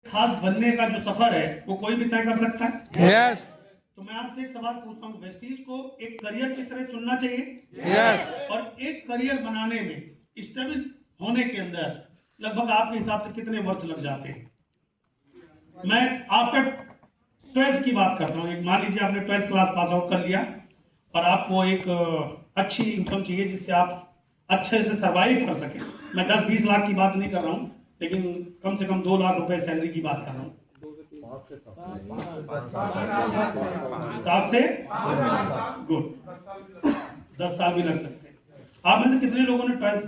खास बनने का जो सफर है वो कोई भी तय कर सकता है। यस तो मैं आपसे एक सवाल पूछता हूँ, वेस्टीज को एक करियर की तरह चुनना चाहिए? यस और एक करियर बनाने में स्टेबल होने के अंदर लगभग आपके हिसाब से कितने वर्ष लग जाते हैं? मैं आफ्टर 12th की बात करता हूँ। एक मान लीजिए आपने 12th क्लास पास आउट कर लिया और आपको एक अच्छी इनकम चाहिए जिससे आप अच्छे से सरवाइव कर सकें। मैं 10-20 लाख की बात नहीं कर रहा हूँ, लेकिन कम से कम 2 लाख रुपए सैलरी की बात कर रहा हूँ। 7 से गुड 10 साल भी लग सकते हैं। आप में से कितने लोगों ने 12th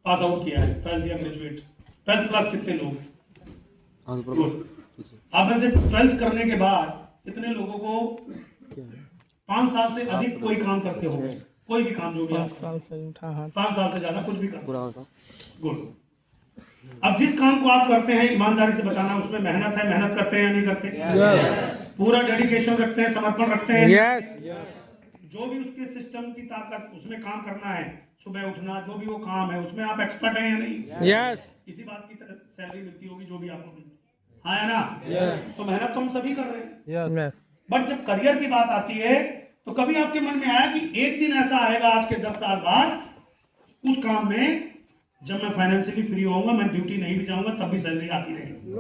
पास आउट किया है? 12th या ग्रेजुएट 12th क्लास कितने लोग? गुड। आप में से 12th करने के बाद कितने लोगों को 5 साल से अधिक कोई काम करते हो? कोई भी काम जो भी आप 5 साल से उठा हाथ 5 साल से ज्यादा कुछ भी करते हो? गुड। अब जिस काम को आप करते हैं ईमानदारी से बताना, उसमें मेहनत है, मेहनत करते हैं या नहीं करते? यस पूरा डेडिकेशन रखते हैं, समर्पण रखते हैं? यस जो भी उसके सिस्टम की ताकत उसमें काम करना है, सुबह उठना, जो भी वो काम है उसमें आप एक्सपर्ट हैं या नहीं? यस इसी बात की सैलरी मिलती होगी जो भी आपको मिलती है, हाँ या ना? तो मेहनत तो हम सभी कर रहे हैं। यस बट जब करियर की बात आती है तो कभी आपके मन में आया कि एक दिन ऐसा आएगा आज के 10 साल बाद उस काम में जब मैं फाइनेंशियली फ्री होऊंगा, मैं ड्यूटी नहीं भी जाऊंगा तब भी सैलरी आती रहेगी?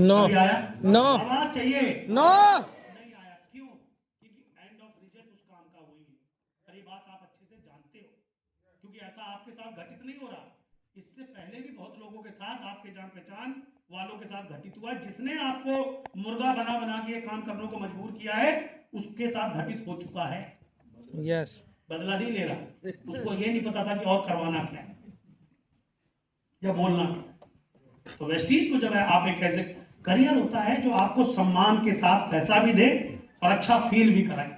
नो कभी आया? नो आवाज चाहिए। नो नहीं आया। क्यों? क्योंकि एंड ऑफ रिजल्ट उस काम का वही है। और ये बात आप अच्छे से जानते हो, क्योंकि ऐसा आपके साथ घटित नहीं हो रहा, इससे पहले भी बहुत लोगों के साथ, आपके जान पहचान वालों के साथ घटित हुआ। जिसने आपको मुर्गा बना बना के काम करने को मजबूर किया है उसके साथ घटित हो चुका है। यस बदला नहीं ले रहा, उसको ये नहीं पता था कि और करवाना क्या है या बोलना क्या। तो वेस्टीज को जब आप एक ऐसे करियर होता है जो आपको सम्मान के साथ पैसा भी दे और अच्छा फील भी कराए।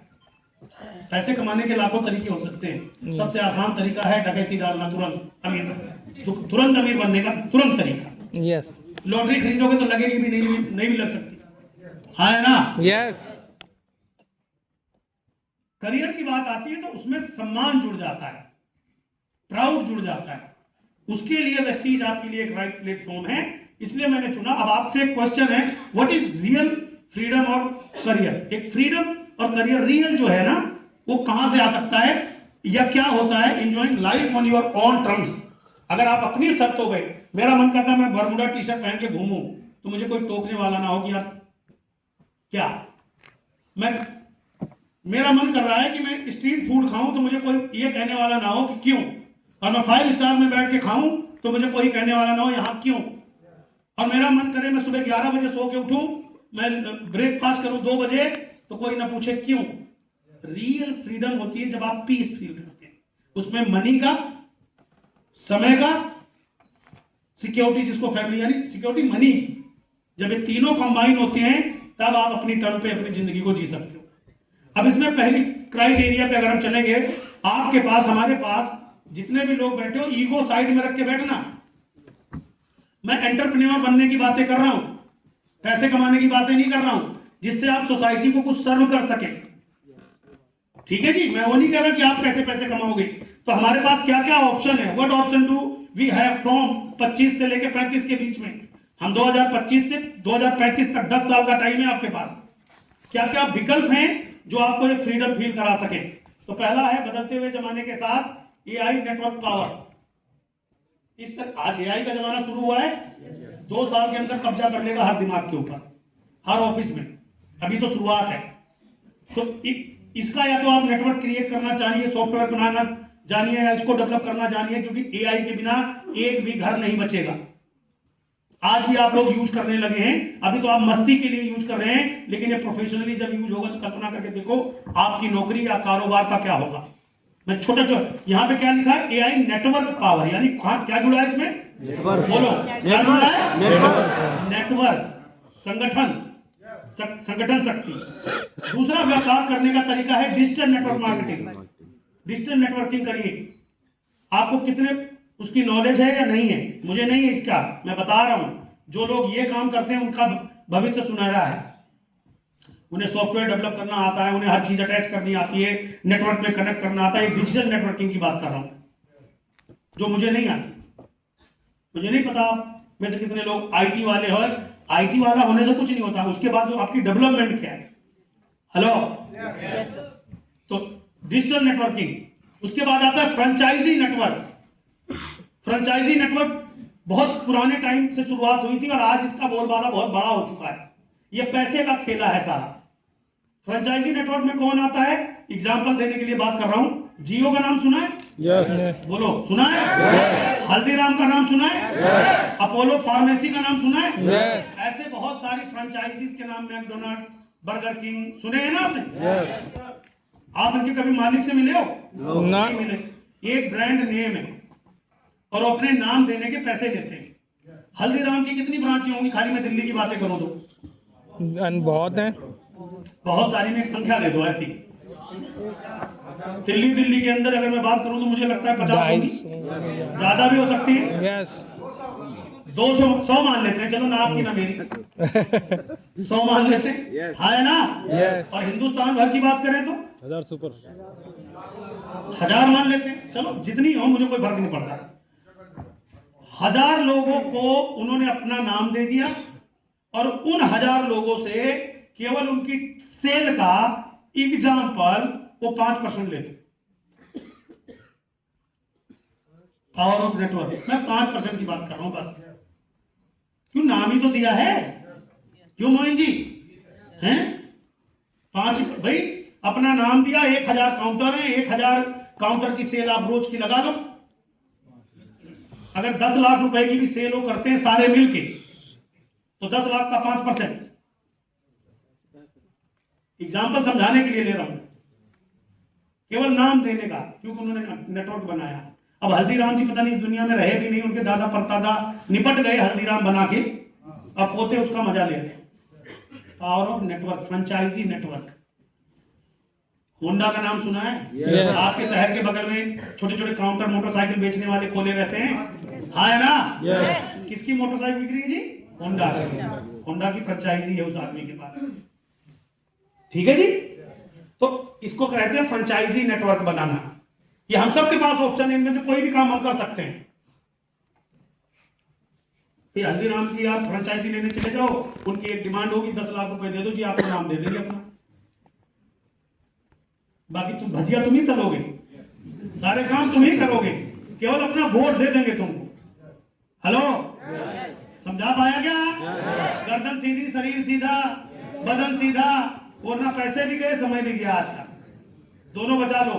पैसे कमाने के लाखों तरीके हो सकते हैं, सबसे आसान तरीका है डकैती डालना, तुरंत अमीर बनने का तुरंत तरीका। यस लॉटरी खरीदोगे तो लगेगी भी नहीं भी लग सकती, हाँ है ना? यस करियर की बात आती है तो उसमें सम्मान जुड़ जाता है, प्राउड जुड़ जाता है। उसके लिए वेस्टीज आपके लिए एक राइट प्लेटफॉर्म है, इसलिए मैंने चुना। अब आपसे एक क्वेश्चन है, व्हाट इज रियल फ्रीडम और करियर? एक फ्रीडम और करियर रियल जो है ना, वो कहां से आ सकता है या क्या होता है? Enjoying life on your own terms. अगर आप अपनी शर्तों पे, मेरा मन करता है मैं बरमुडा टी शर्ट पहन के घूमूं तो मुझे कोई टोकने वाला ना हो कि यार क्या, मैं मेरा मन कर रहा है कि मैं स्ट्रीट फूड खाऊं तो मुझे कोई ये कहने वाला ना हो कि क्यों, और मैं 5 स्टार में बैठ के खाऊं तो मुझे कोई कहने वाला ना हो यहां क्यों। और मेरा मन करे मैं सुबह 11 बजे सो के उठूं, मैं ब्रेकफास्ट करूं 2 बजे तो कोई ना पूछे क्यों। रियल फ्रीडम होती है जब आप पीस फील करते हैं, उसमें मनी का, समय का, सिक्योरिटी, जिसको फैमिली यानी सिक्योरिटी मनी की, जब ये तीनों कंबाइन होते हैं तब आप अपनी टर्म पे अपनी जिंदगी को जी सकते हो। अब इसमें पहली क्राइटेरिया पे अगर हम चलेंगे, आपके पास, हमारे पास जितने भी लोग बैठे हो, ईगो साइड में रख के बैठना। मैं एंटरप्रेन्योर बनने की बातें कर रहा हूं, पैसे कमाने की बातें नहीं कर रहा हूं, जिससे आप सोसाइटी को कुछ सर्व कर सके। ठीक है जी, मैं वो नहीं कह रहा कि आप कैसे पैसे कमाओगे। तो हमारे पास क्या क्या ऑप्शन है? What option do we have from 25 से लेके 35 के बीच में? हम 2025 से 2035 तक 10 साल का टाइम है आपके पास। क्या क्या विकल्प हैं जो आपको ये फ्रीडम फील करा सके? तो पहला है, बदलते हुए जमाने के साथ एआई नेटवर्क पावर। इस तरह आज एआई का जमाना शुरू हुआ है, 2 साल के अंदर कब्जा कर लेगा हर दिमाग के ऊपर, हर ऑफिस में। अभी तो शुरुआत है। तो इसका या तो आप नेटवर्क क्रिएट करना जानिए, सॉफ्टवेयर बनाना जानिए, या इसको डेवलप करना जानिए, क्योंकि एआई के बिना एक भी घर नहीं बचेगा। आज भी आप लोग यूज करने लगे हैं, अभी तो आप मस्ती के लिए यूज कर रहे हैं, लेकिन ये प्रोफेशनली जब यूज होगा तो कल्पना करके देखो आपकी नौकरी या कारोबार का क्या होगा। मैं छोटा यहां पे क्या लिखा है? एआई नेटवर्क पावर, यानी क्या जुड़ा है इसमें? नेटवर्क। बोलो क्या जुड़ा है? नेटवर्क, संगठन, संगठन शक्ति। दूसरा व्यापार करने का तरीका है digital network marketing. Digital networking करिए। आपको कितने उसकी नॉलेज है या नहीं है? मुझे नहीं है इसका, मैं बता रहा हूं। जो लोग ये काम करते हैं उनका भविष्य सुनहरा है। उन्हें सॉफ्टवेयर डेवलप करना आता है, उन्हें हर चीज अटैच करनी आती है, नेटवर्क में कनेक्ट करना आता है। डिजिटल नेटवर्किंग की बात कर रहा हूं जो मुझे नहीं आती। मुझे नहीं पता आप में से कितने लोग आईटी वाले हो, आईटी वाला होने से कुछ नहीं होता, उसके बाद जो आपकी डेवलपमेंट क्या है। हेलो, तो डिजिटल नेटवर्किंग, उसके बाद आता है फ्रेंचाइजी नेटवर्क। फ्रेंचाइजी नेटवर्क बहुत पुराने टाइम से शुरुआत हुई थी और आज इसका बोलबाला बहुत बड़ा हो चुका है। ये पैसे का खेला है सारा। फ्रेंचाइजी नेटवर्क में कौन आता है, एग्जांपल देने के लिए बात कर रहा हूं। जियो का नाम सुना है? यस। बोलो, सुना है? हल्दीराम का नाम सुना है? अपोलो फार्मेसी का नाम सुना है? यस। ऐसे बहुत सारी फ्रेंचाइजीज के नाम, मैकडोनल्ड, बर्गर किंग, सुने हैं ना आपने? यस। आप इनके कभी मालिक से मिले हो? ना। नहीं मिले। एक ब्रांड नेम है और अपने नाम देने के पैसे लेते हैं। हल्दीराम की कितनी ब्रांचें होंगी, खाली मैं दिल्ली की बातें करूं तो? बहुत हैं। बहुत सारी, में एक संख्या दे दो ऐसी। दिल्ली के अंदर अगर मैं बात करूं तो मुझे लगता है 50 होगी, ज्यादा भी हो सकती है। यस। 200, 100 मान लेते हैं, चलो ना आपकी ना मेरी, 100 मान लेते हैं। हाँ है ना? यस। और हिंदुस्तान भर की बात करें तो 1000 सुपर, 1000 मान लेते हैं, चलो जितनी हो मुझे कोई फर्क नहीं पड़ता। 1000 लोगों को उन्होंने अपना नाम दे दिया और उन 1000 लोगों से केवल उनकी सेल का एग्जाम्पल वो 5% लेते। पावर ऑफ नेटवर्क, मैं 5% की बात कर रहा हूं बस। क्यों, नाम ही तो दिया है। क्यों मोहन जी हैं? 5 भाई, अपना नाम दिया, 1000 काउंटर है, 1000 काउंटर की सेल आप रोज की लगा लो। अगर 10 लाख रुपए की भी सेल वो करते हैं सारे मिलके, तो 10 लाख का 5%। एग्जाम्पल समझाने के लिए ले रहा हूं, केवल नाम देने का, क्योंकि उन्होंने नेटवर्क बनाया। अब हल्दीराम जी पता नहीं इस दुनिया में रहे भी नहीं, उनके दादा परदादा निपट गए हल्दीराम बना के, अब पोते उसका मजा ले रहे। Power of network, franchise network. Honda का नाम सुना है? Yes. आपके शहर के बगल में छोटे छोटे काउंटर मोटरसाइकिल बेचने वाले खोले रहते हैं, हाँ है ना? यस। किसकी मोटरसाइकिल बिक रही है जी? होंडा की। होंडा की फ्रेंचाइजी है उस आदमी के पास, ठीक है जी। तो इसको कहते हैं फ्रेंचाइजी नेटवर्क बनाना। ये हम सबके पास ऑप्शन है, इनमें से कोई भी काम हम कर सकते हैं। ये हल्दीराम की आप फ्रेंचाइजी लेने चले जाओ, उनकी एक डिमांड होगी 10 लाख रुपए दे दो जी, आपको नाम दे देंगे अपना। बाकी तुम भजिया तुम ही तलोगे, सारे काम तुम ही करोगे, केवल अपना वोट दे देंगे तुमको। हेलो, समझा पाया क्या? गर्दन सीधी, शरीर सीधा, बदन सीधा, वरना पैसे भी गए, समय भी गया आज का। दोनों बचा लो।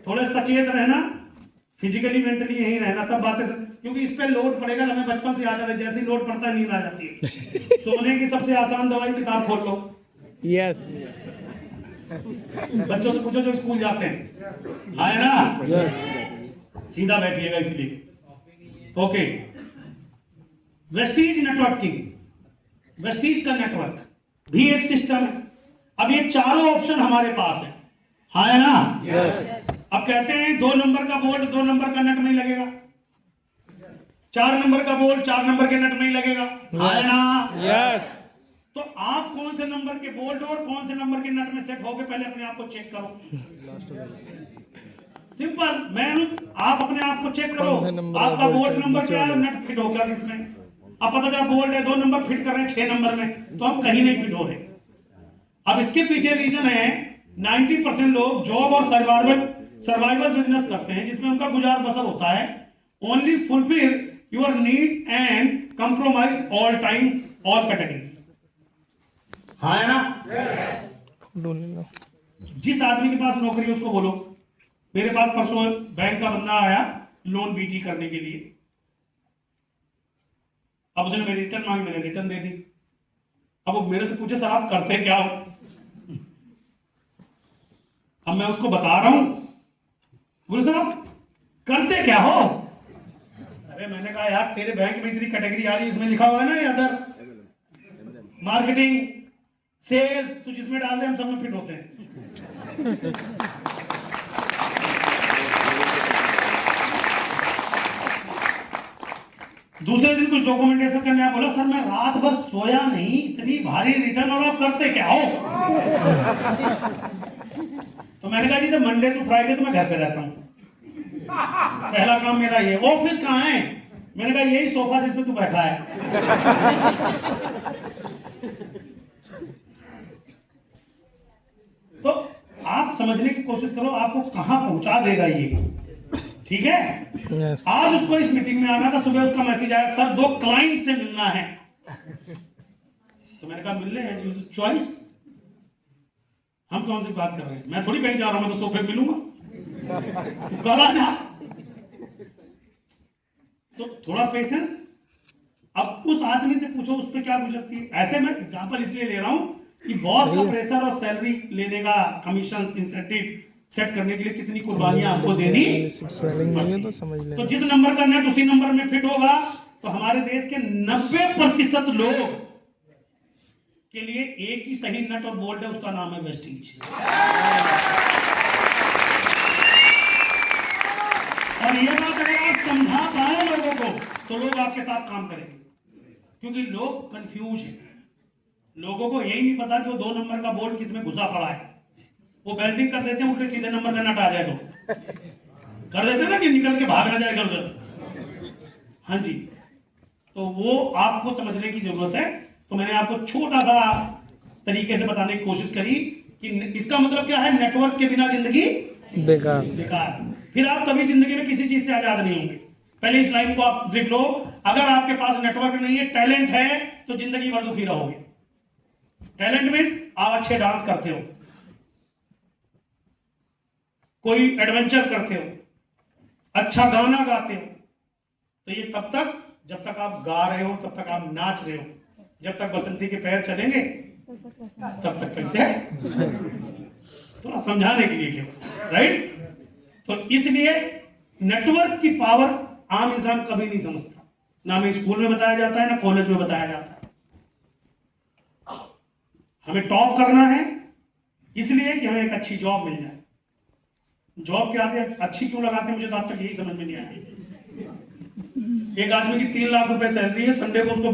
थोड़े सचेत रहना, फिजिकली मेंटली यही रहना, तब बातें क्योंकि इस पे लोड पड़ेगा। हमें बचपन से आदत है, जैसे ही लोड पड़ता है नींद आ जाती है। सोने की सबसे आसान दवाई किताब खोल लो। यस। बच्चों से पूछो जो स्कूल जाते हैं, हाँ है ना? यस। सीधा बैठिएगा इसलिए। ओके, वेस्टीज नेटवर्किंग, वेस्टीज का नेटवर्क भी एक सिस्टम है। अब ये चारों ऑप्शन हमारे पास है, हाँ है ना? यस। अब कहते हैं 2 नंबर का बोल्ट 2 नंबर का नट में ही लगेगा, 4 नंबर का बोल्ट 4 नंबर के नट में ही लगेगा, हाँ है ना? यस। तो आप कौन से नंबर के बोल्ट और कौन से नंबर के नट में सेट होगे, पहले अपने आप को चेक करो। सिंपल, मैं आप अपने आप को चेक करो, आपका बोल्ट नंबर क्या है, नट फिट होगा किसमें। अब पता चला बोल्ट है 2 नंबर फिट कर रहे हैं 6 नंबर में, तो हम कहीं नहीं फिट हो रहे। अब इसके पीछे रीजन है 90% लोग जॉब और सर्वाइवल बिजनेस करते हैं, जिसमें उनका गुजार बसर होता है। Only fulfil your need and compromise all time all categories, हाँ है ना? जिस आदमी के पास नौकरी है उसको बोलो, मेरे पास परसों बैंक का बंदा आया लोन बीटी करने के लिए। अब उसने मेरी रिटर्न मांगी, मैंने रिटर्न दे दी। अब वो मेरे से पूछे सर आप करते क्या हो? अब मैं उसको बता रहा हूं, बोले सर आप करते क्या हो? अरे मैंने कहा यार तेरे बैंक में इतनी कैटेगरी आ रही है, इसमें लिखा हुआ है ना ये अदर, मार्केटिंग, सेल्स, तू जिसमें डाल दे हम सब में फिट होते हैं। दूसरे दिन कुछ डॉक्यूमेंटेशन करने आया, बोला सर मैं रात भर सोया नहीं, इतनी भारी रिटर्न और आप करते क्या हो? तो मैंने कहा जी तो मंडे टू फ्राइडे तो मैं घर पे रहता हूँ, पहला काम मेरा ये। ऑफिस कहाँ है? मैंने कहा यही सोफा जिसमें तू बैठा है। समझने की कोशिश करो आपको कहां पहुंचा देगा ये, ठीक है। Yes. आज उसको इस मीटिंग में आना था, सुबह उसका मैसेज आया, सर 2 क्लाइंट से मिलना है। तो मैंने कहा मिलने हैं, चॉइस, हम कौन सी बात कर रहे हैं, मैं थोड़ी कहीं जा रहा हूं, मैं तो सोफे पे मिलूंगा, तो कल आ जा। तो थोड़ा पेशेंस। अब उस आदमी से पूछो उस पर क्या गुजरती है। ऐसे मैं एग्जांपल इसलिए ले रहा हूं कि बॉस का प्रेशर और सैलरी लेने का, कमीशन, इंसेंटिव सेट करने के लिए कितनी कुर्बानियां हमको देनी स्वेलिंग नहीं है तो समझ लेना। तो जिस नंबर का नेट उसी नंबर में फिट होगा। तो हमारे देश के 90% लोग के लिए एक ही सही नट और बोल्ट है, उसका नाम है वेस्टीज। और ये बात अगर आप समझा पाए लोगों को तो लोग आपके साथ काम करेंगे, क्योंकि लोग कंफ्यूज हैं। लोगों को यही नहीं पता कि वो 2 नंबर का बोल्ट किसमें घुसा पड़ा है। वो बेल्डिंग कर देते हैं, उल्टे सीधे नंबर का नट आ जाए तो कर देते हैं ना कि निकल के भाग ना जाए इधर उधर। हाँ जी, तो वो आपको समझने की जरूरत है। तो मैंने आपको छोटा सा तरीके से बताने की कोशिश करी कि इसका मतलब क्या है, नेटवर्क के बिना जिंदगी बेकार। बेकार। फिर आप कभी जिंदगी में किसी चीज से आजाद नहीं होंगे। पहले इस लाइन को आप लिख लो, अगर आपके पास नेटवर्क नहीं है, टैलेंट है, तो जिंदगी भर दुखी रहोगे। टैलेंट मींस आप अच्छे डांस करते हो, कोई एडवेंचर करते हो, अच्छा गाना गाते हो, तो ये तब तक जब तक आप गा रहे हो, तब तक आप नाच रहे हो। जब तक बसंती के पैर चलेंगे तब तक पैसे। थोड़ा समझाने के लिए क्यों, राइट। तो इसलिए नेटवर्क की पावर आम इंसान कभी नहीं समझता, ना हमें स्कूल में बताया जाता है, ना कॉलेज में बताया जाता है। हमें टॉप करना है इसलिए कि हमें एक अच्छी जॉब मिल जाए। जॉब के आगे अच्छी क्यों लगाते हैं, मुझे तो आज तक यही समझ में नहीं आया। एक आदमी की 3 लाख रुपए सैलरी है, संडे को उसको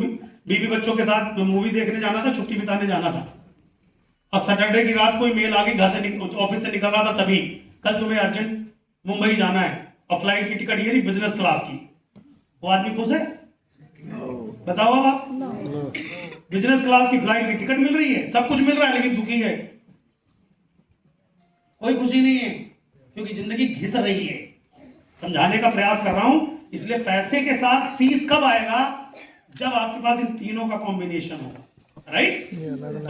बीवी बच्चों के साथ मूवी देखने जाना था, छुट्टी बिताने जाना था, और सैटरडे की रात कोई मेल आ गई, घर से ऑफिस से निकल रहा था तभी, कल तुम्हें अर्जेंट मुंबई जाना है और फ्लाइट की टिकट ये नहीं बिजनेस क्लास की। वो आदमी खुश है? बताओ अब आप। बिजनेस क्लास की फ्लाइट की टिकट मिल रही है, सब कुछ मिल रहा है, लेकिन दुखी है, कोई खुशी नहीं है, क्योंकि जिंदगी घिस रही है। समझाने का प्रयास कर रहा हूं। इसलिए पैसे के साथ पीस कब आएगा, जब आपके पास इन तीनों का कॉम्बिनेशन होगा, राइट।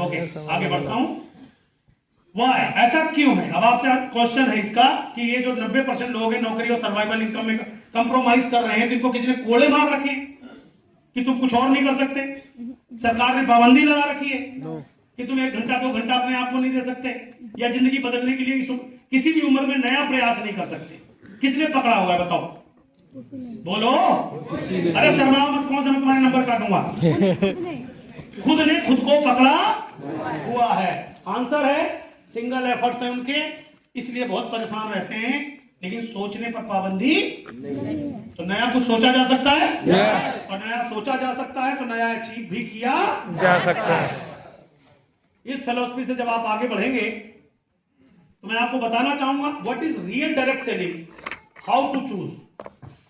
ओके, आगे बढ़ता हूं। वाई, ऐसा क्यों है। अब आपसे क्वेश्चन है इसका कि ये जो 90% लोग हैं नौकरी और सर्वाइवल इनकम में कंप्रोमाइज कर रहे हैं, तो इनको किसी ने कोड़े मार रखे कि तुम कुछ और नहीं कर सकते। सरकार ने पाबंदी लगा रखी है कि तुम 1 घंटा 2 घंटा अपने आप को नहीं दे सकते, या जिंदगी बदलने के लिए किसी भी उम्र में नया प्रयास नहीं कर सकते। किसने पकड़ा हुआ है बताओ, बोलो। अरे शर्माओ मत, कौन सा मैं तुम्हारे नंबर काटूंगा। खुद ने खुद को पकड़ा हुआ है। आंसर है सिंगल एफर्ट्स है उनके, इसलिए बहुत परेशान रहते हैं। लेकिन सोचने पर पाबंदी नहीं। तो नया कुछ सोचा जा सकता है, और नया सोचा जा सकता है तो नया अचीव भी किया जा सकता है। इस फिलॉसफी से जब आप आगे बढ़ेंगे तो मैं आपको बताना चाहूंगा what is real direct selling, how to choose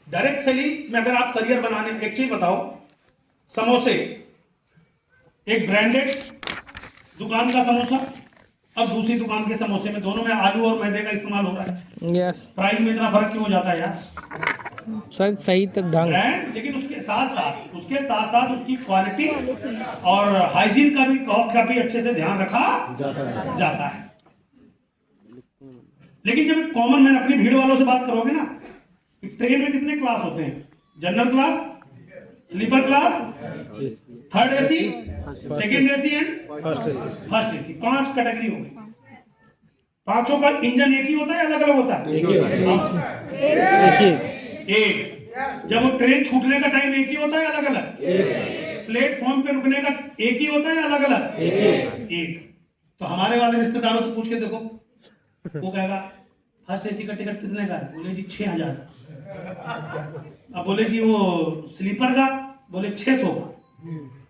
direct selling में। अगर आप करियर बनाने, एक चीज बताओ, समोसे, एक ब्रांडेड दुकान का समोसा अब दूसरी दुकान के समोसे में, दोनों में आलू और मैदे का इस्तेमाल हो रहा है। यस, प्राइस में इतना फर्क क्यों हो जाता है यार। सर सही तक ढंग। ब्रांड, लेकिन उसके साथ साथ उसकी क्वालिटी और हाइजीन का भी अच्छे से ध्यान रखा जाता है। लेकिन जब कॉमन मैन अपनी भीड़ वालों से बात करोगे ना, ट्रेन में कितने क्लास होते हैं, general class, sleeper class, third AC, second AC and first AC, 5 category हो गई। पांचों का इंजन एक ही होता है, अलग अलग होता है? एक। जब वो ट्रेन छूटने का टाइम एक ही होता है, अलग अलग? प्लेटफॉर्म पे रुकने का एक ही होता है, अलग अलग? एक। तो हमारे वाले रिश्तेदारों से पूछ के देखो, वो कहेगा फर्स्ट एसी का टिकट कितने का है, बोले जी 6000 का। अब बोले जी वो स्लीपर का, बोले 600 का।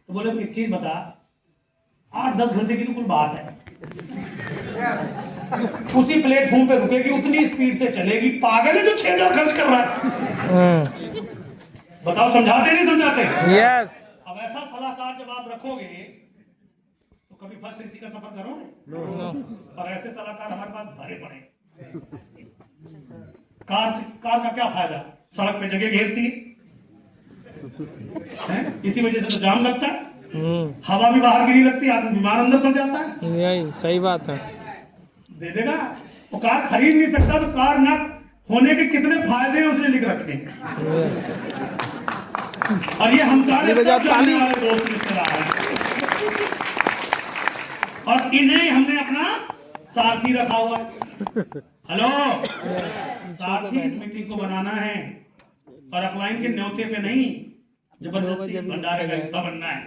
तो बोले एक चीज बता, 8-10 घंटे की तो कुल बात है, उसी प्लेटफॉर्म पे रुकेगी, उतनी स्पीड से चलेगी, पागल है जो 6000 खर्च कर रहा है। बताओ समझाते नहीं समझाते? यस। अब ऐसा सलाहकार जब आप रखोगे तो कभी फर्स्ट एसी का सफर करोगे? नो। और ऐसे सलाहकार हमारे पास भरे पड़े। कार का क्या फायदा? सड़क पे जगह घेरती है, इसी वजह से तो जाम लगता है, हवा भी बाहर की नहीं लगती, आदमी बीमार अंदर पड़ जाता है। यही सही बात है। दे देगा वो, कार खरीद नहीं सकता तो कार ना होने के कितने फायदे हैं उसने लिख रखे हैं। और ये हम सारे सब जानने वाले दोस्त रिश्तेदार हैं, और इन्हें हमने अपना सारथी रखा हुआ है। हेलो, सारथी इस मीटिंग को बनाना है और अपलाइन के न्योते पे नहीं, जबरदस्ती इस भंडारे का हिस्सा बनना है।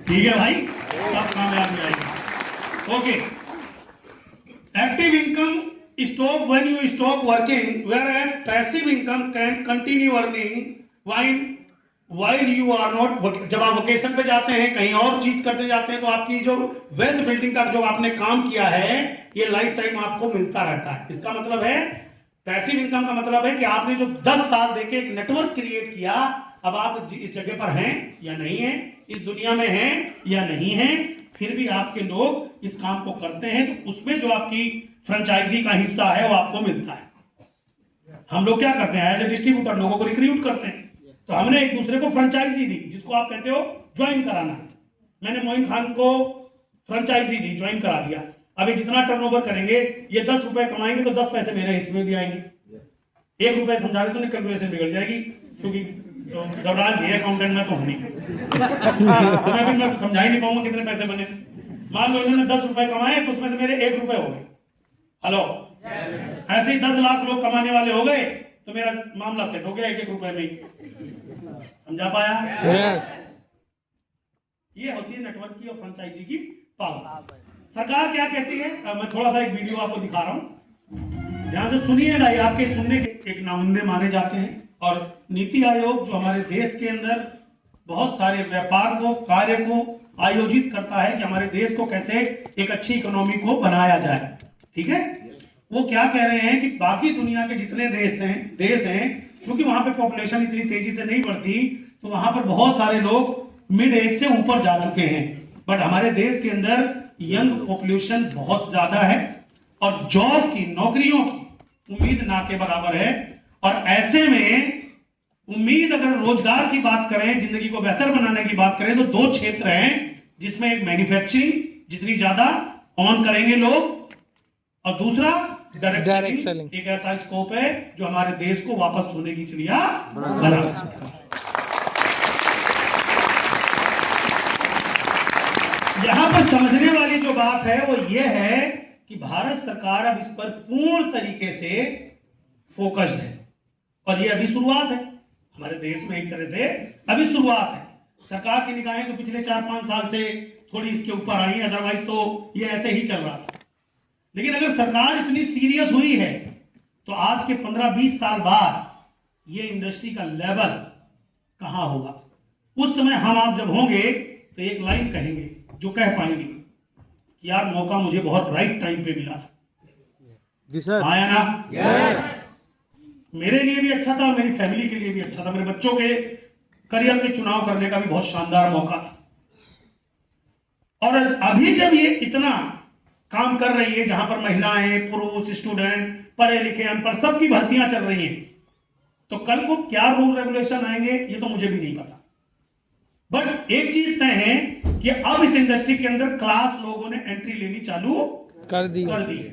ठीक है भाई, सब कामयाबी आएगी। Okay, active income stop when you stop working, whereas passive income can continue earning while you are not। जब आप वोकेशन पे जाते हैं, कहीं और चीज करते जाते हैं, तो आपकी जो वेल्थ बिल्डिंग का जो आपने काम किया है, ये लाइफ टाइम आपको मिलता रहता है। इसका मतलब है पैसिव इनकम का मतलब है कि आपने जो 10 साल देके एक नेटवर्क क्रिएट किया, अब आप इस जगह पर हैं या नहीं हैं, इस दुनिया में हैं या नहीं हैं, फिर भी आपके लोग इस काम को करते हैं, तो उसमें जो आपकी फ्रेंचाइजी का हिस्सा है वो आपको मिलता है। हम लोग क्या करते हैं, एज ए डिस्ट्रीब्यूटर लोगों को रिक्रूट करते हैं, तो हमने एक दूसरे को फ्रेंचाइजी दी, जिसको आप कहते हो ज्वाइन कराना। मैंने मोइन खान को फ्रेंचाइजी दी, ज्वाइन करा दिया। अभी जितना टर्नओवर करेंगे, ये 10 रुपए कमाएंगे तो 10 पैसे मेरे हिस्से में भी आएंगे। 1 रुपए समझा रहे तो कैलकुलेशन बिगड़ जाएगी, क्योंकि डबराल जी अकाउंटेंट में तो हूं नहीं, तो मैं समझा ही नहीं पाऊंगा कितने पैसे बने। मान लो इन्होंने 10 रुपए कमाए, तो उसमें से मेरे 1 रुपए हो गए। हेलो, ऐसे ही 10 लाख लोग कमाने वाले हो गए, तो मेरा मामला सेट हो गया 1-1 रुपए में ही। समझा पाया? ये होती है नेटवर्क की और फ्रेंचाइजी की पावर। सरकार क्या कहती है, मैं थोड़ा सा एक वीडियो आपको दिखा रहा हूं, ध्यान से सुनिएगा। ये आपके सुनने के एक नामुमकिन माने जाते हैं। और नीति आयोग जो हमारे देश के अंदर बहुत सारे व्यापार को, कार्य को आयोजित करता है कि हमारे देश को कैसे एक अच्छी इकोनॉमी को बनाया जाए, ठीक है, वो क्या कह रहे हैं कि बाकी दुनिया के जितने देश हैं, क्योंकि वहां पे पॉपुलेशन इतनी तेजी से नहीं बढ़ती, तो वहां पर बहुत सारे लोग मिड एज से ऊपर जा चुके हैं। बट हमारे देश के अंदर यंग पॉपुलेशन बहुत ज्यादा है, और जॉब की, नौकरियों की उम्मीद ना के बराबर है। और ऐसे में उम्मीद, अगर रोजगार की बात करें, जिंदगी को बेहतर बनाने की बात करें, तो 2 क्षेत्र हैं जिसमें एक मैन्युफैक्चरिंग जितनी ज्यादा ऑन करेंगे लोग, और दूसरा डायरेक्ट सेलिंग। एक ऐसा स्कोप है जो हमारे देश को वापस सोने की चिड़िया बना सकता है। यहां पर समझने वाली जो बात है वो ये है कि भारत सरकार अब इस पर पूर्ण तरीके से फोकस्ड है, और ये अभी शुरुआत है। हमारे देश में एक तरह से अभी शुरुआत है। सरकार की निगाहें तो पिछले 4-5 साल से थोड़ी इसके ऊपर आई है, अदरवाइज तो ये ऐसे ही चल रहा था। लेकिन अगर सरकार इतनी सीरियस हुई है, तो आज के 15-20 साल बाद ये इंडस्ट्री का लेवल कहां होगा? उस समय हम आप जब होंगे तो एक लाइन कहेंगे, जो कह पाएंगे कि यार मौका मुझे बहुत राइट टाइम पे मिला था। आया ना? मेरे लिए भी अच्छा था, मेरी फैमिली के लिए भी अच्छा था, मेरे बच्चों के करियर के चुनाव करने का भी बहुत शानदार मौका था। और अभी जब ये इतना काम कर रही है, जहां पर महिलाएं, पुरुष, स्टूडेंट, पढ़े लिखे, अनपढ़, सबकी भर्तियां चल रही हैं, तो कल को क्या रूल रेगुलेशन आएंगे ये तो मुझे भी नहीं पता। बट एक चीज तय है कि अब इस इंडस्ट्री के अंदर क्लास लोगों ने एंट्री लेनी चालू कर दी है,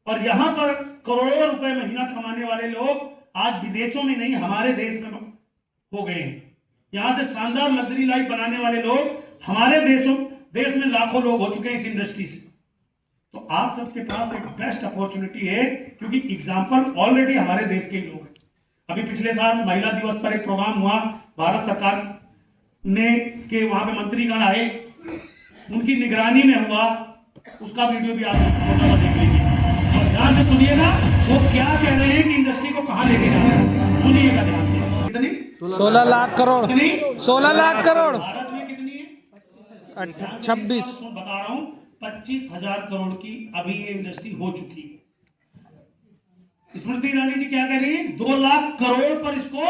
और यहां पर करोड़ों रुपए महीना कमाने वाले लोग आज विदेशों में नहीं, हमारे देश में हो गए हैं। यहां से शानदार लग्जरी लाइफ बनाने वाले लोग हमारे देश में लाखों लोग हो चुके हैं इस इंडस्ट्री से। तो आप सबके पास एक बेस्ट अपॉर्चुनिटी है, क्योंकि एग्जाम्पल ऑलरेडी हमारे देश के लोग। अभी पिछले साल महिला दिवस पर एक प्रोग्राम हुआ, भारत सरकार ने के वहां पे मंत्रीगण आए, उनकी निगरानी में हुआ, उसका वीडियो भी आप देख लीजिए और ध्यान से सुनिएगा वो क्या कह रहे हैं कि इंडस्ट्री को कहां लेके जाना है। सुनिएगा ध्यान से। कितनी? 16 लाख करोड़। कितनी? 16 लाख करोड़। भारत में कितनी है? 26। बता रहा हूं, 25,000 करोड़ की अभी ये इंडस्ट्री हो चुकी है। स्मृति ईरानी जी क्या कह रही है? 2 लाख करोड़ पर इसको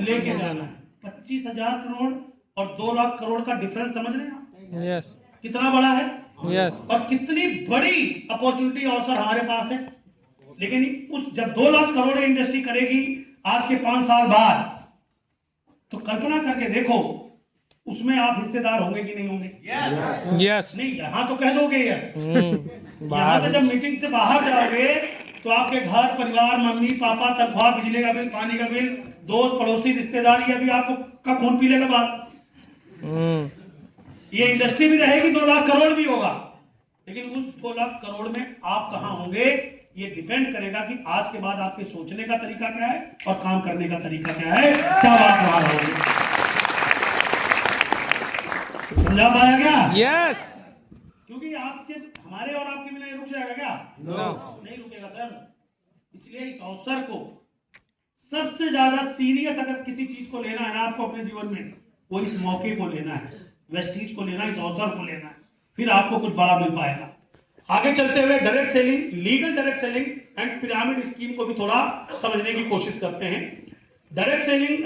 लेके जाना है। 25,000 करोड़ और 2 लाख करोड़ का डिफरेंस समझ रहे हैं आप? यस। कितना बड़ा है यस और कितनी बड़ी अपॉर्चुनिटी अवसर हमारे पास है। लेकिन उस जब 2 लाख करोड़ इंडस्ट्री करेगी आज के 5 साल बाद, तो कल्पना करके देखो उसमें आप हिस्सेदार होंगे कि नहीं होंगे? यस नहीं, यहां तो कह दोगे यस। यहां बाहर से जब मीटिंग से बाहर जाओगे तो आपके घर परिवार, मम्मी पापा, तनख्वाह, बिजली का बिल, पानी का बिल, दोस्त पड़ोसी रिश्तेदार, ये भी आपको का खून पी लेगा बात। ये इंडस्ट्री भी रहेगी, 2 लाख करोड़ भी होगा, लेकिन उस 2 लाख करोड़ में आप कहां होंगे ये डिपेंड करेगा कि आज के बाद आपके सोचने का तरीका क्या है और काम करने का तरीका क्या है, तब आप वहां रहोगे। समझा पाया क्या? यस क्योंकि आपके हमारे और आपके बिना ये रुक जाएगा क्या? नहीं रुकेगा सर। इसलिए इस अवसर को सबसे ज्यादा सीरियस अगर किसी चीज को लेना है ना आपको अपने जीवन में, वो इस मौके को लेना है, वेस्टीज को लेना है, इस अवसर को लेना है, फिर आपको कुछ बड़ा मिल पाएगा। आगे चलते हुए direct selling, legal direct selling and pyramid scheme को भी थोड़ा समझने की कोशिश करते हैं। डायरेक्ट सेलिंग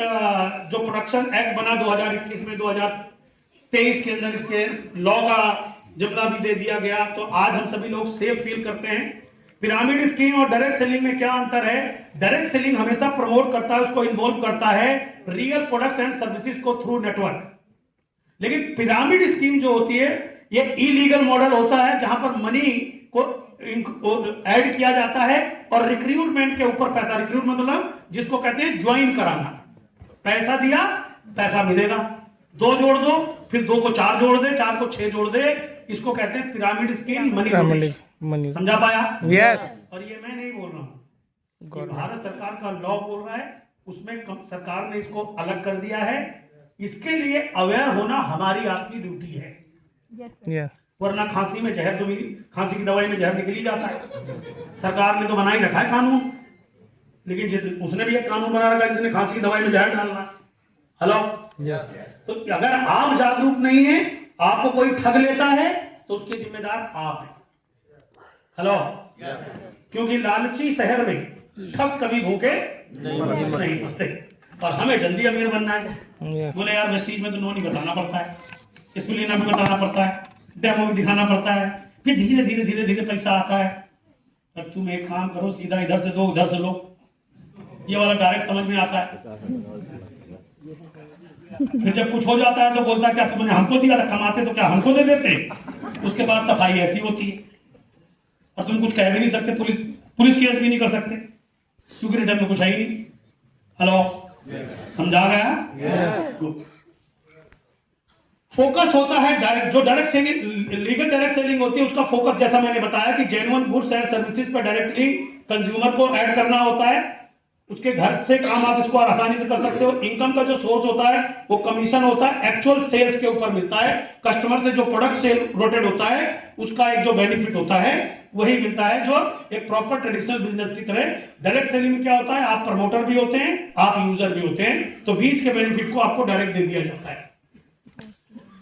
जो प्रोडक्शन एक्ट बना 2021 में, 2023 के अंदर इसके लॉ का जमला भी दे दिया गया, तो आज हम सभी लोग सेफ फील करते हैं। पिरामिड स्कीम और डायरेक्ट सेलिंग में क्या अंतर है? डायरेक्ट सेलिंग हमेशा प्रमोट करता है, उसको इन्वॉल्व करता है रियल प्रोडक्ट्स एंड सर्विसेज को थ्रू नेटवर्क। लेकिन पिरामिड स्कीम जो होती है ये इलीगल मॉडल होता है, जहां पर मनी को ऐड किया जाता है और रिक्रूटमेंट के ऊपर पैसा, रिक्रूट मतलब जिसको कहते हैं ज्वाइन कराना, पैसा दिया पैसा मिलेगा, 2 जोड़ दो, फिर 2 को 4 जोड़ दे, 4 को 6 जोड़ दे, इसको कहते हैं पिरामिड स्कीम, मनी। समझा पाया? यस और ये मैं नहीं बोल रहा हूं, ये भारत सरकार का लॉ बोल रहा है, उसमें सरकार ने इसको अलग कर दिया है। इसके लिए अवेयर होना हमारी आपकी ड्यूटी है, वरना खांसी में जहर तो मिली, खांसी की दवाई में जहर निकल ही जाता है। सरकार ने तो बना ही रखा है कानून, लेकिन उसने भी एक कानून बना रखा है जिसने खांसी की दवाई में जहर डालना। हेलो यस तो अगर आप जागरूक नहीं है, आपको कोई ठग लेता है, तो उसके जिम्मेदार आप हैं। हेलो क्योंकि लालची शहर में ठग कभी भूखे नहीं मरते, और हमें जल्दी अमीर बनना है। बोले यार वेस्टीज में तो नो नहीं बताना पड़ता है, स्प्लिना भी बताना पड़ता है, डेमो भी दिखाना पड़ता है, फिर धीरे धीरे धीरे धीरे पैसा आता है। अब तुम एक काम करो, सीधा इधर से दो उधर से लो, ये वाला डायरेक्ट समझ में आता है। फिर जब कुछ हो जाता है तो बोलता है क्या तुमने हमको दिया था, कमाते तो क्या हमको दे देते। उसके बाद सफाई ऐसी होती है, और तुम कुछ कह भी नहीं सकते, पुलिस केस भी नहीं कर सकते, क्योंकि रिटर्न में कुछ है ही नहीं। हेलो समझा गया? फोकस होता है डायरेक्ट, जो direct selling, legal direct selling होती है, उसका फोकस जैसा मैंने बताया कि जेन्युइन गुड्स एंड सर्विसेज पर डायरेक्टली कंज्यूमर को ऐड करना होता है। उसके घर से काम आप इसको आसानी से कर सकते हो। इनकम का जो सोर्स होता है वो कमीशन होता है, एक्चुअल सेल्स के ऊपर मिलता है। कस्टमर से जो प्रोडक्ट सेल रोटेट होता है उसका एक जो बेनिफिट होता है वही मिलता है, जो एक प्रॉपर ट्रेडिशनल बिजनेस की तरह। डायरेक्ट सेलिंग में क्या होता है, आप प्रमोटर भी होते हैं, आप यूजर भी होते हैं, तो बीच के बेनिफिट को आपको डायरेक्ट दे दिया जाता है।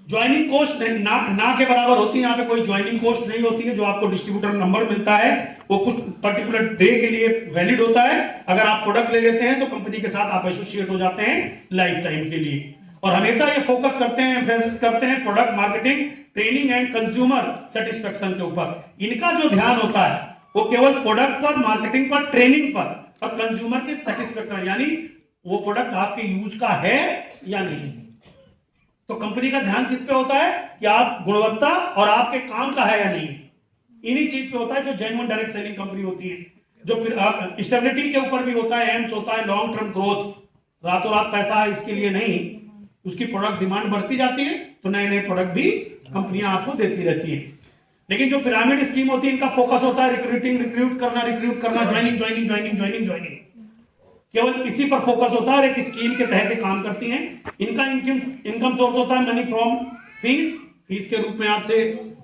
ज्वाइनिंग कॉस्ट ना के बराबर होती है, यहाँ पे कोई ज्वाइनिंग कॉस्ट नहीं होती है। जो आपको डिस्ट्रीब्यूटर नंबर मिलता है वो कुछ पर्टिकुलर डे के लिए वैलिड होता है। अगर आप प्रोडक्ट ले लेते हैं तो कंपनी के साथ आप एसोसिएट हो जाते हैं लाइफ टाइम के लिए। और हमेशा ये फोकस करते हैं, एम्फेसिस करते हैं product marketing, training and consumer satisfaction के ऊपर। इनका जो ध्यान होता है वो केवल प्रोडक्ट पर, मार्केटिंग पर, ट्रेनिंग पर और कंज्यूमर के सेटिस्फेक्शन, यानी वो प्रोडक्ट आपके यूज का है या नहीं। तो कंपनी का ध्यान किस पे होता है कि आप गुणवत्ता और आपके काम का है या नहीं, इन्हीं चीज पे होता है जो जेन्युइन डायरेक्ट सेलिंग कंपनी होती है। जो फिर स्टेबिलिटी के ऊपर भी होता है, एम्स होता है लॉन्ग टर्म ग्रोथ, रातों रात पैसा इसके लिए नहीं, उसकी प्रोडक्ट डिमांड बढ़ती जाती है तो नए नए प्रोडक्ट भी कंपनियां आपको देती रहती है। लेकिन जो पिरामिड स्कीम होती है इनका फोकस होता है रिक्रूट करना, ज्वाइनिंग, केवल इसी पर फोकस होता है और एक स्कीम के तहत काम करती हैं। इनका इनकम सोर्स होता है मनी फ्रॉम फीस के रूप में आपसे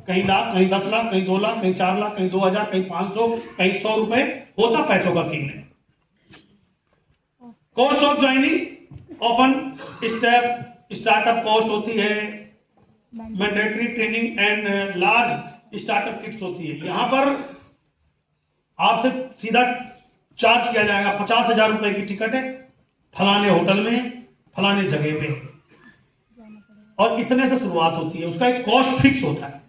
कहीं लाख, कहीं 10 लाख, कहीं 2 लाख, कहीं 4 लाख, कहीं 2000, कहीं 500, कहीं 100 रुपए होता पैसों का सीन है। Cost of joining of an startup cost होती है, mandatory training and large startup kits होती है। यहां पर आपसे सीधा चार्ज किया जाएगा 50,000 रुपए की टिकट है, फलाने होटल में, फलाने जगह पे। और इतने से शुरुआत होती है, उसका एक कॉस्ट फिक्स होता है।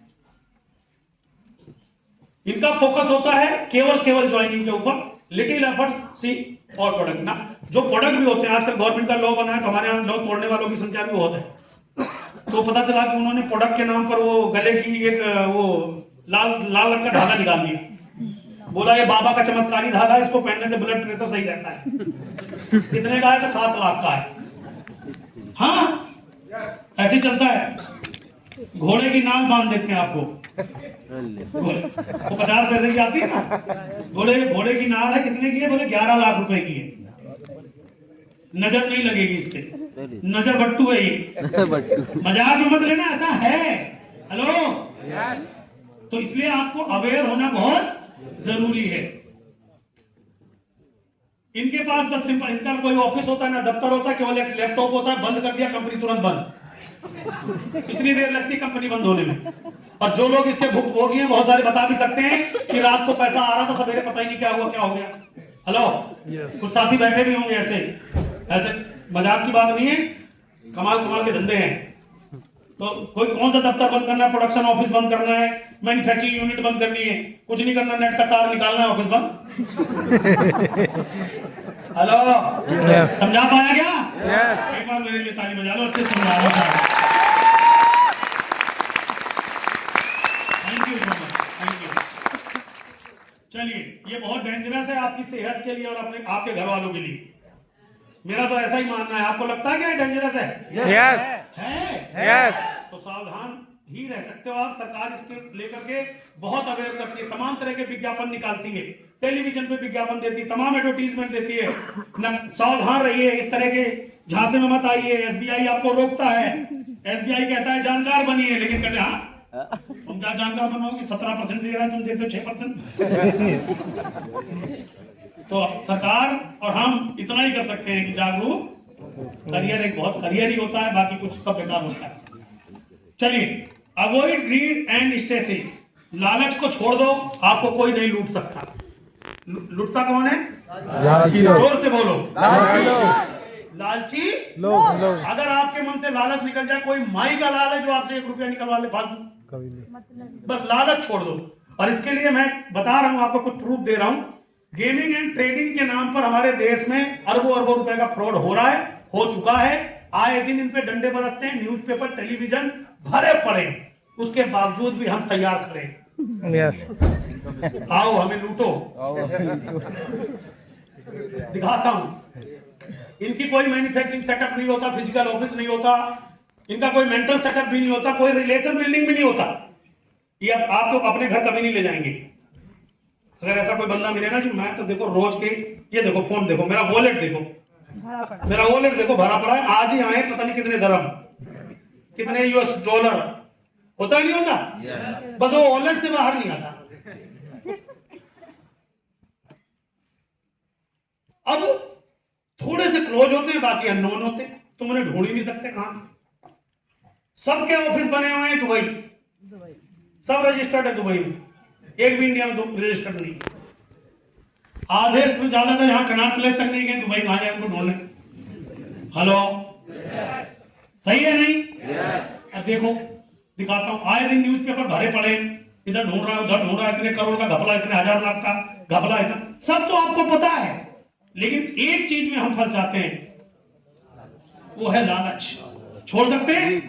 इनका फोकस होता है केवल ज्वाइनिंग के ऊपर, लिटिल एफर्ट सी और प्रोडक्ट ना। जो प्रोडक्ट भी होते हैं, आजकल गवर्नमेंट का लॉ बना है तो हमारे यहाँ लॉ तोड़ने वालों की संख्या भी बहुत है। तो पता चला कि उन्होंने प्रोडक्ट के नाम पर वो गले की एक वो लाल लाल रंग का धागा निकाल दिया, बोला ये बाबा का चमत्कारी धागा, इसको पहनने से ब्लड प्रेशर सही रहता है। कितने का है? तो 7 लाख का है। हाँ, ऐसे ही चलता है। घोड़े की नाल बांध देते हैं आपको, वो 50 पैसे की आती है ना। घोड़े की नाल है, कितने की है? बोले 11 लाख रुपए की है। नजर नहीं लगेगी इससे, नजर बट्टू है ये। मजाक में मत लेना, ऐसा है। हेलो, तो इसलिए आपको अवेयर होना बहुत जरूरी है। इनके पास बस सिंपल, इनका कोई ऑफिस होता है ना दफ्तर होता है, केवल एक लैपटॉप होता है, बंद कर दिया कंपनी तुरंत बंद। इतनी देर लगती है कंपनी बंद होने में। और जो लोग इसके भुगतान हैं, बहुत सारे बता भी सकते हैं कि रात को पैसा आ रहा था, सवेरे पता ही नहीं क्या हुआ, क्या हो गया। हेलो, कुछ साथी बैठे भी होंगे ऐसे मजाक की बात नहीं है, कमाल के धंधे हैं। तो कोई कौन सा दफ्तर बंद करना है, प्रोडक्शन ऑफिस बंद करना है, मैन्युफैक्चरिंग यूनिट बंद करनी है, कुछ नहीं करना, नेट का तार निकालना है, ऑफिस बंद। हेलो, समझा पाया क्या? एक बार मेरे लिए ताली बजा लो, अच्छे से समझा रहा था। Thank you so much, thank you. चलिए, ये बहुत डेंजरस है आपकी सेहत के लिए और अपने आपके घर वालों के लिए। मेरा तो ऐसा ही मानना है। आपको लगता है क्या डेंजरस है? यस है। तो सावधान ही रह सकते हो आप। सरकार इसके लेकर के बहुत अवेयर करती है, तमाम तरह के विज्ञापन निकालती है, टेलीविजन पे विज्ञापन देती है, तमाम एडवर्टीजमेंट देती है। सावधान रहिए, इस तरह के झांसे में मत आइए। एसबीआई आपको रोकता है, एसबीआई कहता है जानकार बनिए, लेकिन कहते हाँ तुम क्या जानकार बनोगे, 17% दे रहा है, तुम देते हो 6%। तो सरकार और हम इतना ही कर सकते हैं कि जागरूक करियर एक बहुत करियर ही होता है, बाकी कुछ सब बेकार होता है। चलिए, avoid grid and stay safe. लालच को छोड़ दो, आपको कोई नहीं लूट सकता। लूटता कौन है? जोर से बोलो, लालची लोग। अगर आपके मन से लालच निकल जाए, कोई माई का लाल है जो आपसे 1 रुपया निकलवा ले फालतू, बस लालच छोड़ दो। और इसके लिए मैं बता रहा हूं, आपको कुछ प्रूफ दे रहा हूं। गेमिंग एंड ट्रेडिंग के नाम पर हमारे देश में अरबों रुपए का फ्रॉड हो रहा है, हो चुका है। आए दिन इन पे डंडे बरसते हैं, न्यूज़पेपर टेलीविजन भरे पड़े, उसके बावजूद भी हम तैयार खड़े। यस, आओ हमें लूटो। दिखाता हूं, इनकी कोई मैन्युफैक्चरिंग सेटअप नहीं होता, फिजिकल ऑफिस नहीं होता, इनका कोई मेंटल सेटअप भी नहीं होता, कोई रिलेशन बिल्डिंग भी नहीं होता। ये आपको अपने घर कभी नहीं ले जाएंगे। अगर ऐसा कोई बंदा मिले ना जी, मैं तो देखो रोज के, ये देखो फोन देखो, मेरा वॉलेट देखो, भरा पड़ा है। आज ही आए पता नहीं कितने धर्म, कितने US डॉलर, होता नहीं होता? बस वो वॉलेट से बाहर नहीं आता। अब थोड़े से क्लोज होते हैं, बाकी अननोन होते हैं, तुम उन्हें ढूंढ ही नहीं सकते कहां। सबके ऑफिस बने हुए हैं दुबई, सब रजिस्टर्ड है दुबई में, एक भी इंडिया में रजिस्टर्ड नहीं। आधे तो ज्यादा था यहाँ कनाट प्लेस तक नहीं गए, दुबई कहां जाए उनको ढूंढने। हेलो, सही है नहीं? अब देखो, दिखाता हूं, आए दिन न्यूज़पेपर भरे पड़े, इधर ढूंढ रहा है, उधर ढूंढ रहा है, इतने करोड़ का घपला, इतने 1000 लाख का घपला, इतना सब तो आपको पता है। लेकिन एक चीज में हम फंस जाते हैं, वो है लालच। छोड़ सकते हैं?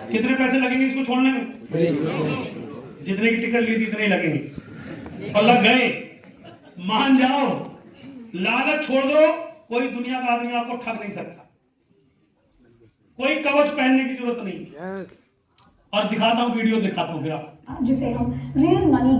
कितने पैसे लगेंगे इसको छोड़ने में? जितने की टिकट ली थी इतने ही लगेंगे, और लग गए। मान जाओ, लालच छोड़ दो, कोई दुनिया का आदमी आपको ठग नहीं सकता, कोई कवच पहनने की जरूरत नहीं। और दिखाता हूं, वीडियो दिखाता हूं फिर आप, जिसे हम रियल मनी